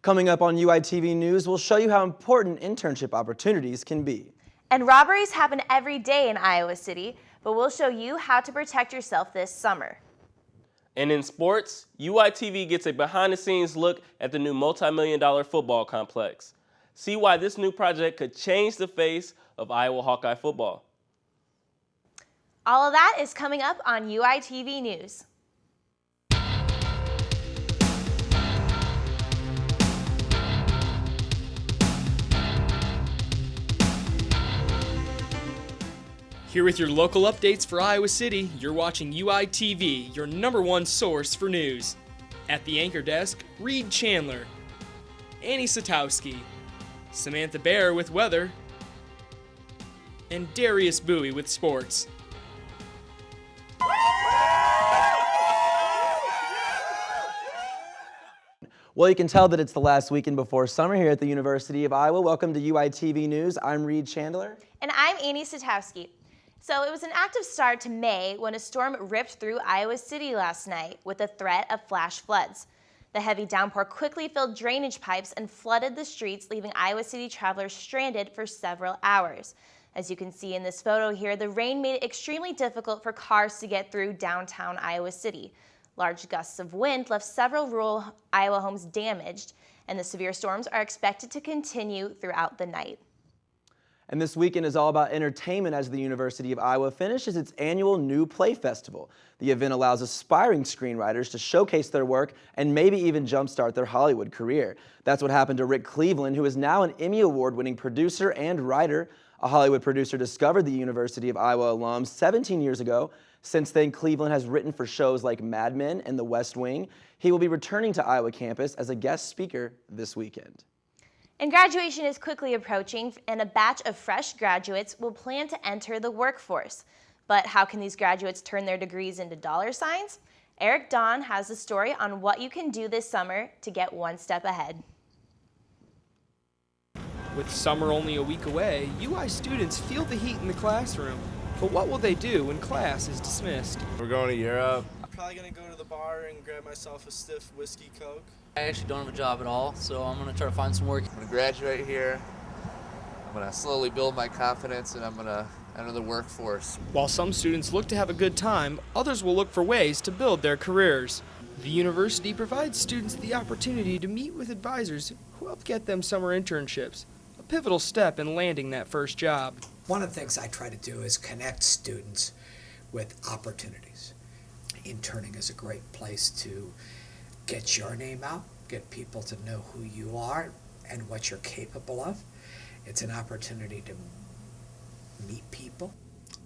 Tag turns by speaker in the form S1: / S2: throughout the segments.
S1: Coming up on UITV News, we'll show you how important internship opportunities can be.
S2: And robberies happen every day in Iowa City, but we'll show you how to protect yourself this summer.
S3: And in sports, UITV gets a behind-the-scenes look at the new multi-million-dollar football complex. See why this new project could change the face of Iowa Hawkeye football.
S2: All of that is coming up on UITV News.
S4: Here with your local updates for Iowa City, you're watching UITV, your #1 source for news. At the anchor desk, Reed Chandler, Annie Satowski, Samantha Bear with weather, and Darius Bowie with sports.
S1: Well, you can tell that it's the last weekend before summer here at the University of Iowa. Welcome to UITV News. I'm Reed Chandler.
S2: And I'm Annie Satowski. So it was an active start to May when a storm ripped through Iowa City last night with the threat of flash floods. The heavy downpour quickly filled drainage pipes and flooded the streets, leaving Iowa City travelers stranded for several hours. As you can see in this photo here, the rain made it extremely difficult for cars to get through downtown Iowa City. Large gusts of wind left several rural Iowa homes damaged, and the severe storms are expected to continue throughout the night.
S1: And this weekend is all about entertainment as the University of Iowa finishes its annual New Play Festival. The event allows aspiring screenwriters to showcase their work and maybe even jumpstart their Hollywood career. That's what happened to Rick Cleveland, who is now an Emmy Award-winning producer and writer. A Hollywood producer discovered the University of Iowa alum 17 years ago. Since then, Cleveland has written for shows like Mad Men and The West Wing. He will be returning to Iowa campus as a guest speaker this weekend.
S2: And graduation is quickly approaching, and a batch of fresh graduates will plan to enter the workforce. But how can these graduates turn their degrees into dollar signs? Eric Don has a story on what you can do this summer to get one step ahead.
S4: With summer only a week away, UI students feel the heat in the classroom. But what will they do when class is dismissed?
S5: We're going to Europe.
S6: I'm probably going to go to the bar and grab myself a stiff whiskey Coke.
S7: I actually don't have a job at all, so I'm going to try to find some work.
S5: I'm going to graduate here. I'm going to slowly build my confidence, and I'm going to enter the workforce.
S4: While some students look to have a good time, others will look for ways to build their careers. The university provides students the opportunity to meet with advisors who help get them summer internships, a pivotal step in landing that first job.
S8: One of the things I try to do is connect students with opportunities. Interning is a great place to get your name out, get people to know who you are and what you're capable of. It's an opportunity to meet people.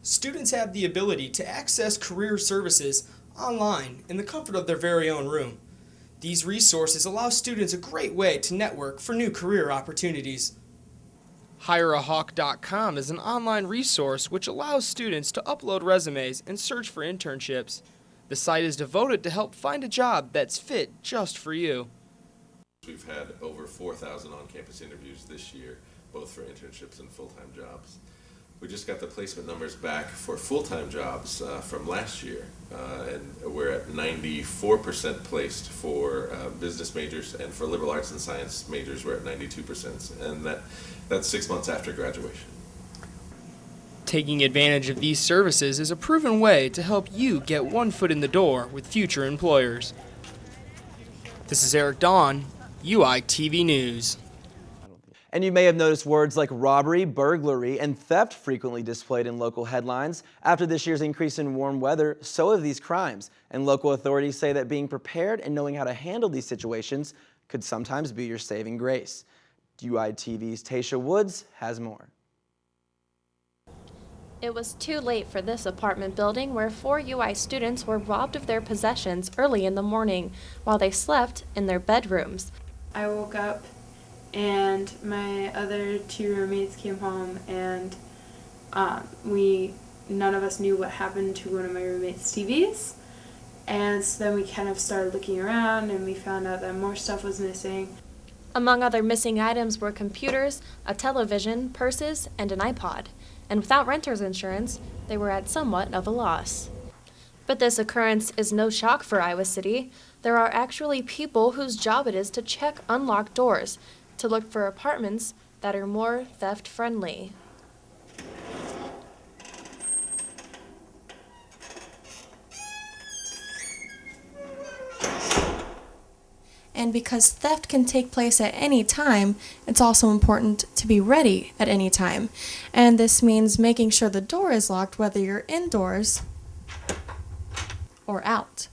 S4: Students have the ability to access career services online in the comfort of their very own room. These resources allow students a great way to network for new career opportunities. HireAHawk.com is an online resource which allows students to upload resumes and search for internships. The site is devoted to help find a job that's fit just for you.
S9: We've had over 4,000 on-campus interviews this year, both for internships and full-time jobs. We just got the placement numbers back for full-time jobs from last year, and we're at 94% placed for business majors, and for liberal arts and science majors we're at 92%, and that's 6 months after graduation.
S4: Taking advantage of these services is a proven way to help you get one foot in the door with future employers. This is Eric Don, UITV News.
S1: And you may have noticed words like robbery, burglary, and theft frequently displayed in local headlines. After this year's increase in warm weather, so have these crimes. And local authorities say that being prepared and knowing how to handle these situations could sometimes be your saving grace. UITV's Tasha Woods has more.
S10: It was too late for this apartment building where 4 UI students were robbed of their possessions early in the morning while they slept in their bedrooms.
S11: I woke up and my other 2 roommates came home, and none of us knew what happened to one of my roommates' TVs. And so then we kind of started looking around and we found out that more stuff was missing.
S10: Among other missing items were computers, a television, purses, and an iPod. And without renter's insurance, they were at somewhat of a loss. But this occurrence is no shock for Iowa City. There are actually people whose job it is to check unlocked doors, to look for apartments that are more theft-friendly. And because theft can take place at any time, it's also important to be ready at any time. And this means making sure the door is locked whether you're indoors or out.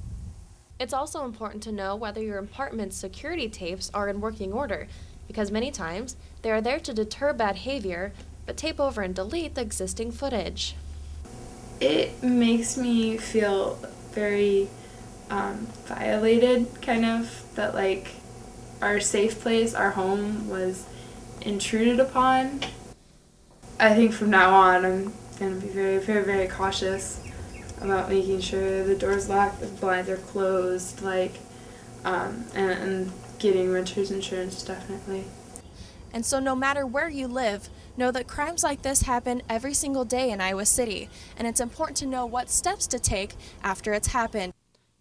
S10: It's also important to know whether your apartment's security tapes are in working order, because many times they are there to deter bad behavior, but tape over and delete the existing footage.
S11: It makes me feel very violated, kind of, that like our safe place, our home, was intruded upon. I think from now on I'm going to be very, very, very cautious about making sure the door's locked, the blinds are closed, like, and getting renter's insurance, definitely.
S10: And so no matter where you live, know that crimes like this happen every single day in Iowa City, and it's important to know what steps to take after it's happened.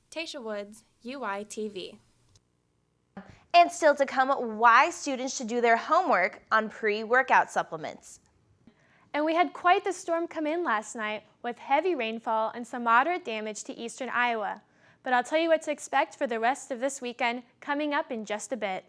S10: Tasha Woods, UITV.
S2: And still to come, why students should do their homework on pre-workout supplements.
S12: And we had quite the storm come in last night with heavy rainfall and some moderate damage to eastern Iowa. But I'll tell you what to expect for the rest of this weekend coming up in just a bit.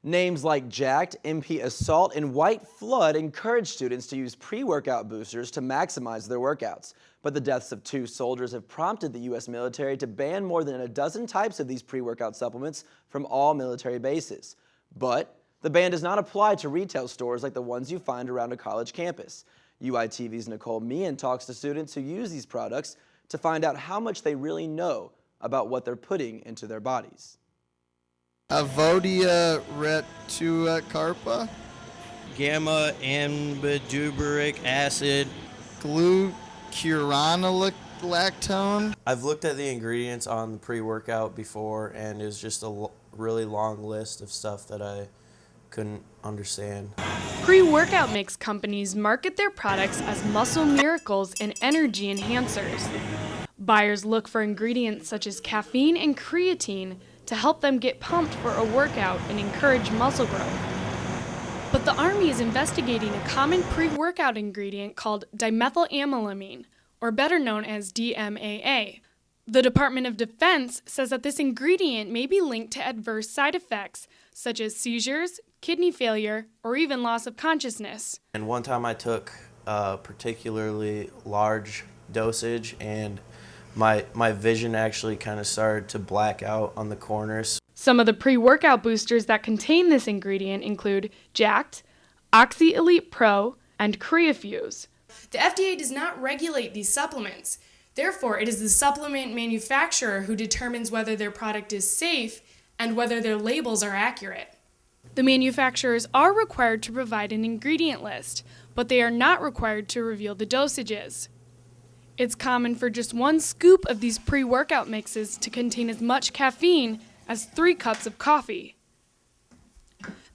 S1: Names like Jacked, MP Assault, and White Flood encourage students to use pre-workout boosters to maximize their workouts. But the deaths of 2 soldiers have prompted the U.S. military to ban more than a dozen types of these pre-workout supplements from all military bases. But the ban does not apply to retail stores like the ones you find around a college campus. UITV's Nicole Meehan talks to students who use these products to find out how much they really know about what they're putting into their bodies.
S13: Avodia reticarpa,
S14: gamma amiduburic acid,
S13: glucuronolactone.
S14: I've looked at the ingredients on the pre-workout before, and it was just a really long list of stuff that I couldn't understand.
S15: Pre-workout mix companies market their products as muscle miracles and energy enhancers. Buyers look for ingredients such as caffeine and creatine to help them get pumped for a workout and encourage muscle growth. But the Army is investigating a common pre-workout ingredient called dimethylamylamine, or better known as DMAA. The Department of Defense says that this ingredient may be linked to adverse side effects, such as seizures, kidney failure, or even loss of consciousness.
S14: And one time I took a particularly large dosage, and my vision actually kind of started to black out on the corners.
S15: Some of the pre-workout boosters that contain this ingredient include Jacked, Oxy Elite Pro, and Creafuse. The FDA does not regulate these supplements. Therefore, it is the supplement manufacturer who determines whether their product is safe and whether their labels are accurate. The manufacturers are required to provide an ingredient list, but they are not required to reveal the dosages. It's common for just 1 scoop of these pre-workout mixes to contain as much caffeine as 3 cups of coffee.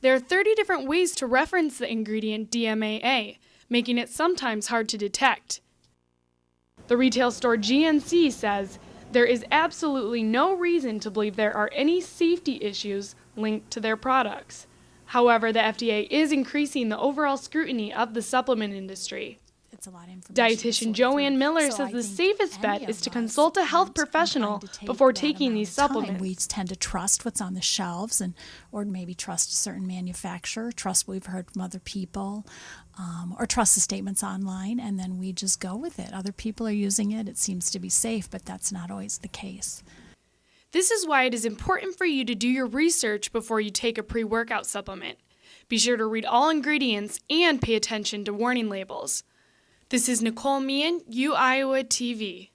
S15: There are 30 different ways to reference the ingredient DMAA, making it sometimes hard to detect. The retail store GNC says there is absolutely no reason to believe there are any safety issues linked to their products. However, the FDA is increasing the overall scrutiny of the supplement industry.
S16: It's a lot of information.
S15: Dietitian Joanne Miller says the safest bet is to consult a health professional before taking these supplements.
S16: We tend to trust what's on the shelves, or maybe trust a certain manufacturer, trust what we've heard from other people, or trust the statements online, and then we just go with it. Other people are using it. It seems to be safe, but that's not always the case.
S15: This is why it is important for you to do your research before you take a pre-workout supplement. Be sure to read all ingredients and pay attention to warning labels. This is Nicole Meehan, UITV.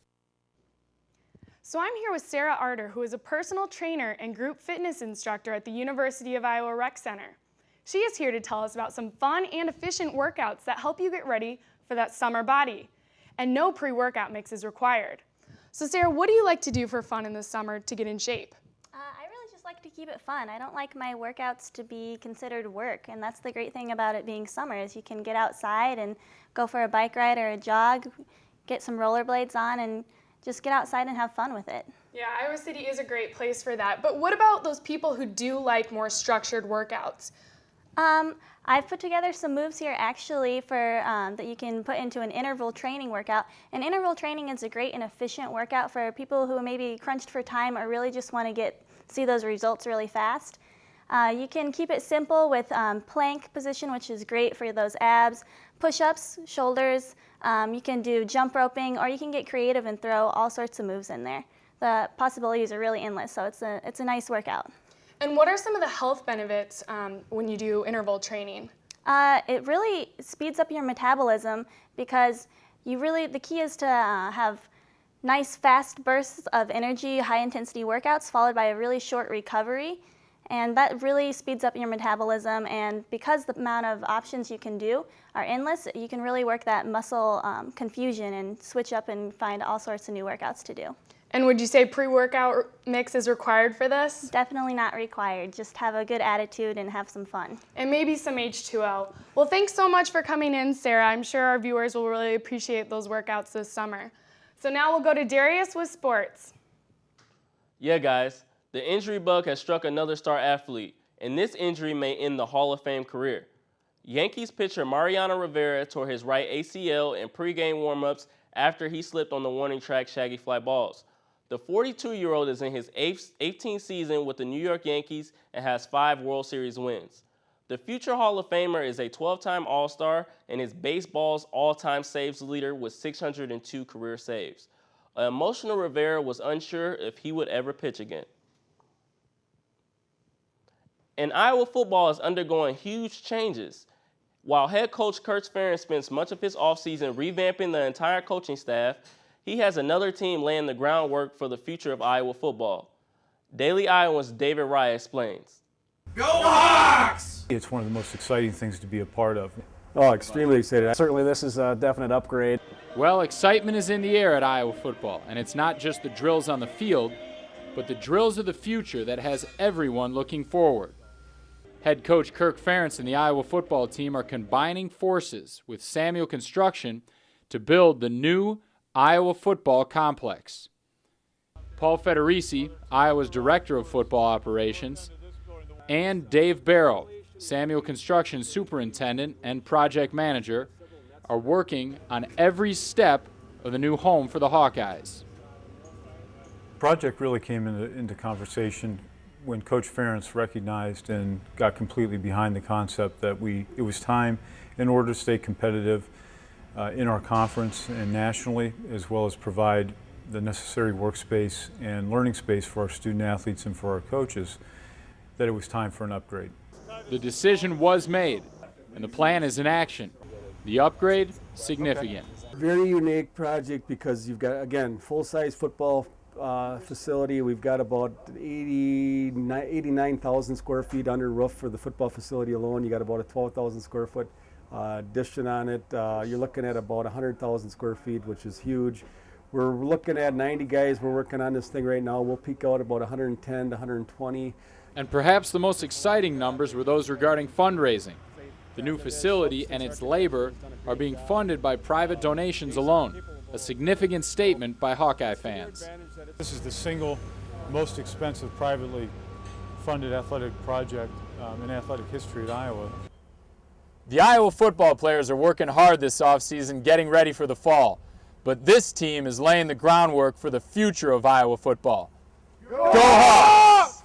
S12: So I'm here with Sarah Arter, who is a personal trainer and group fitness instructor at the University of Iowa Rec Center. She is here to tell us about some fun and efficient workouts that help you get ready for that summer body. And no pre-workout mix is required. So Sarah, what do you like to do for fun in the summer to get in shape?
S17: I really just like to keep it fun. I don't like my workouts to be considered work, and that's the great thing about it being summer is you can get outside and go for a bike ride or a jog, get some rollerblades on, and just get outside and have fun with it.
S12: Yeah, Iowa City is a great place for that. But what about those people who do like more structured workouts?
S17: I've put together some moves here actually for that you can put into an interval training workout. And interval training is a great and efficient workout for people who may be crunched for time or really just want to see those results really fast. You can keep it simple with plank position, which is great for those abs, push-ups, shoulders. You can do jump roping, or you can get creative and throw all sorts of moves in there. The possibilities are really endless, so it's a nice workout.
S12: And what are some of the health benefits when you do interval training?
S17: It really speeds up your metabolism because the key is to have nice fast bursts of energy, high intensity workouts followed by a really short recovery. And that really speeds up your metabolism, and because the amount of options you can do are endless, you can really work that muscle confusion and switch up and find all sorts of new workouts to do.
S12: And would you say pre-workout mix is required for this?
S17: Definitely not required. Just have a good attitude and have some fun.
S12: And maybe some H2O. Well, thanks so much for coming in, Sarah. I'm sure our viewers will really appreciate those workouts this summer. So now we'll go to Darius with sports.
S3: Yeah, guys, the injury bug has struck another star athlete, and this injury may end the Hall of Fame career. Yankees pitcher Mariano Rivera tore his right ACL in pregame warmups after he slipped on the warning track shaggy fly balls. The 42-year-old is in his 18th season with the New York Yankees and has 5 World Series wins. The future Hall of Famer is a 12-time All-Star and is baseball's all-time saves leader with 602 career saves. An emotional Rivera was unsure if he would ever pitch again. And Iowa football is undergoing huge changes. While head coach Coach Ferentz spends much of his offseason revamping the entire coaching staff, he has another team laying the groundwork for the future of Iowa football. Daily Iowa's David Rye explains.
S18: Go Hawks! It's one of the most exciting things to be a part of.
S19: Oh, extremely excited. Certainly this is a definite upgrade.
S20: Well, excitement is in the air at Iowa football, and it's not just the drills on the field, but the drills of the future that has everyone looking forward. Head coach Kirk Ferentz and the Iowa football team are combining forces with Samuel Construction to build the new Iowa football complex. Paul Federici, Iowa's director of football operations, and Dave Barrow, Samuel Construction superintendent and project manager, are working on every step of the new home for the Hawkeyes.
S18: The project really came into conversation when Coach Ferentz recognized and got completely behind the concept that it was time, in order to stay competitive in our conference and nationally, as well as provide the necessary workspace and learning space for our student athletes and for our coaches, that it was time for an upgrade.
S20: The decision was made, and the plan is in action. The upgrade, significant.
S19: Very unique project because you've got, again, full-size football facility. We've got about 89,000 square feet under roof for the football facility alone. You got about a 12,000 square foot addition on it. You're looking at about 100,000 square feet, which is huge. We're looking at 90 guys. We're working on this thing right now. We'll peak out about 110 to 120.
S20: And perhaps the most exciting numbers were those regarding fundraising. The new facility and its labor are being funded by private donations alone, a significant statement by Hawkeye fans.
S18: This is the single most expensive privately funded athletic project in athletic history at Iowa.
S20: The Iowa football players are working hard this offseason getting ready for the fall, but this team is laying the groundwork for the future of Iowa football. Go Hawks!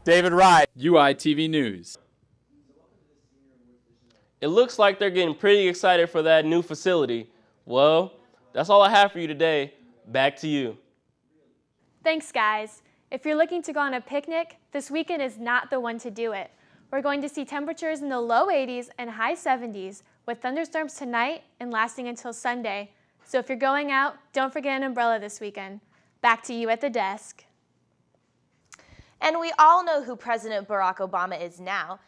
S20: David Rye, UITV News.
S3: It looks like they're getting pretty excited for that new facility. Well, that's all I have for you today. Back to you.
S21: Thanks, guys. If you're looking to go on a picnic, this weekend is not the one to do it. We're going to see temperatures in the low 80s and high 70s with thunderstorms tonight and lasting until Sunday. So if you're going out, don't forget an umbrella this weekend. Back to you at the desk.
S2: And we all know who President Barack Obama is now.